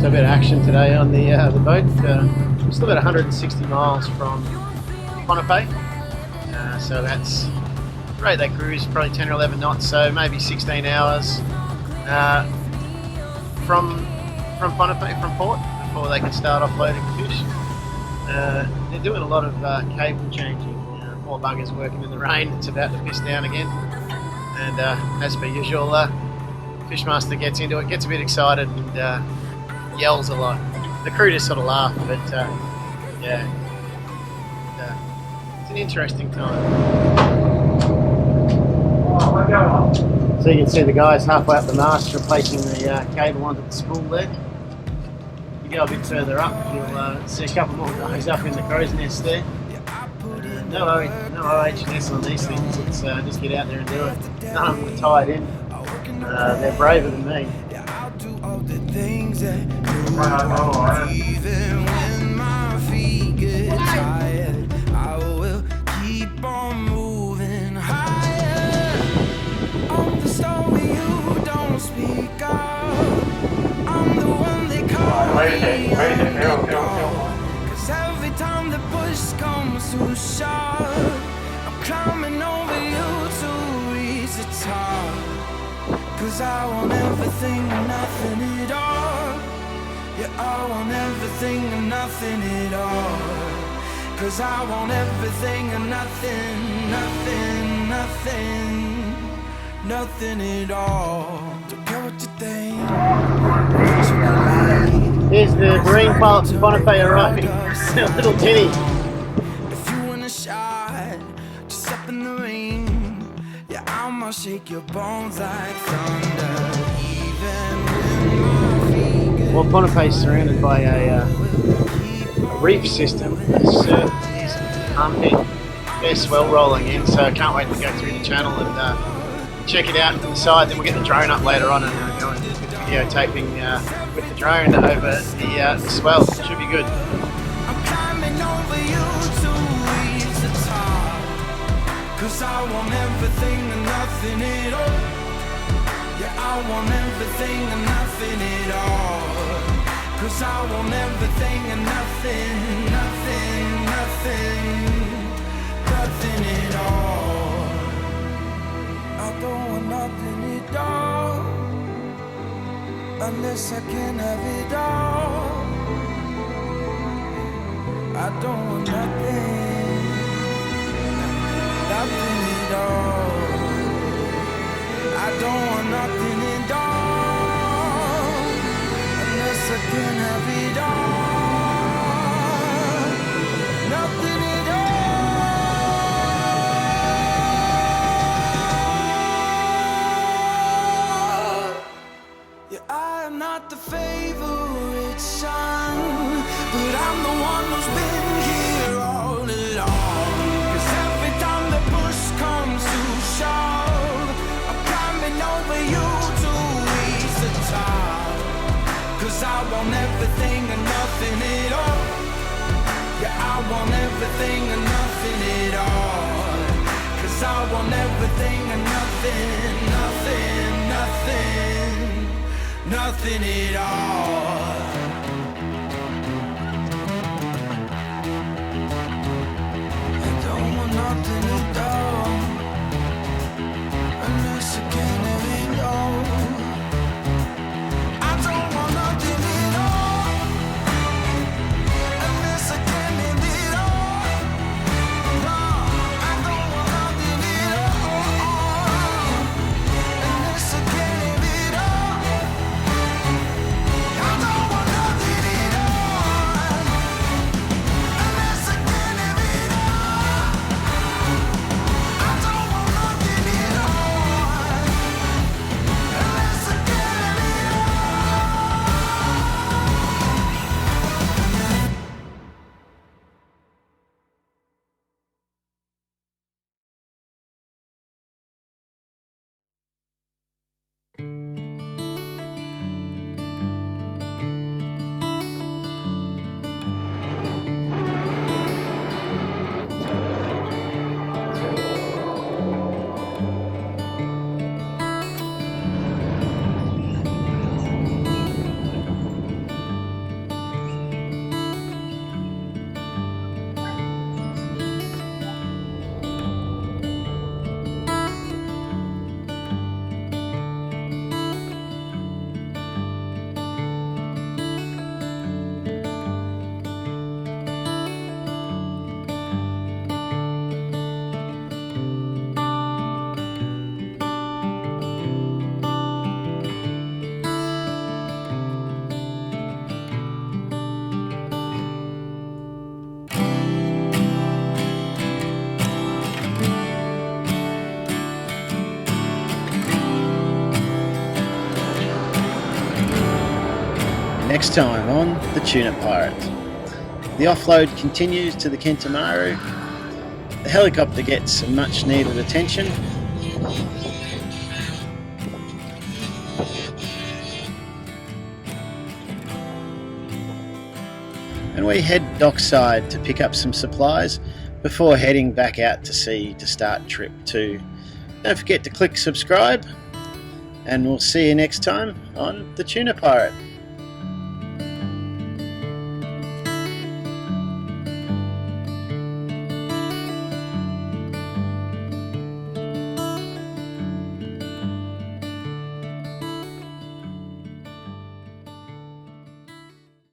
a bit of action today on the boat. We're still about 160 miles from Pohnpei, so that's rate that cruise probably 10 or 11 knots, so maybe 16 hours from Pohnpei, from port, before they can start offloading fish. They're doing a lot of cable changing. Poor buggers working in the rain. It's about to piss down again, and as per usual, Fishmaster gets into it, gets a bit excited, and yells a lot. The crew just sort of laugh, but yeah, it's an interesting time. So you can see the guys halfway up the mast replacing the cable onto the spool there. You go a bit further up, you'll see a couple more guys up in the crow's nest there. No OH&S on these things, it's just get out there and do it. None of them are tied in. They're braver than me. Even when my feet get tired, I will keep on moving higher. I'm the story you don't speak of. I'm the one they call me underdog. 'Cause every time the push comes too sharp, I'm climbing over you to reach the top. 'Cause I want everything and nothing at all. Yeah, I want everything and nothing at all. 'Cause I want everything and nothing, nothing, nothing, nothing at all. Don't care what you think. Here's the marine pilots of Pohnpei arriving. A little tinny. If you want a shot, just step in the ring. Yeah, I'ma shake your bones like thunder. Even when my feet get Well, Pohnpei is surrounded by a reef system. The surf is pumping. There's swell rolling in, so I can't wait to go through the channel and check it out from the side. Then we'll get the drone up later on and go and do videotaping with the drone over the swell. Should be good. I'm climbing over you to reach the top. 'Cause I want everything and nothing at all. Yeah, I want everything and nothing at all. 'Cause I want everything and nothing, nothing, nothing, nothing at all. I don't want nothing at all, unless I can have it all. I don't want nothing, nothing at all. I don't want nothing at all, unless I can have it all. Nothing at all. Yeah, I am not the favorite son, but I'm the one who's been here all along. 'Cause every time the push comes to shove, I'm climbing over you to reach the top. 'Cause I want everything and nothing at all. Yeah, I want everything and nothing at all. 'Cause I want everything and nothing, nothing, nothing, nothing at all. I don't want nothing at all, unless I can have it all. I don't want nothing at all, unless I can have it all. No, I don't want nothing at all, unless I can have it all. I next time on the Tuna Pirate. The offload continues to the Kentamaru. The helicopter gets some much needed attention. And we head dockside to pick up some supplies before heading back out to sea to start trip 2. Don't forget to click subscribe, and we'll see you next time on the Tuna Pirate.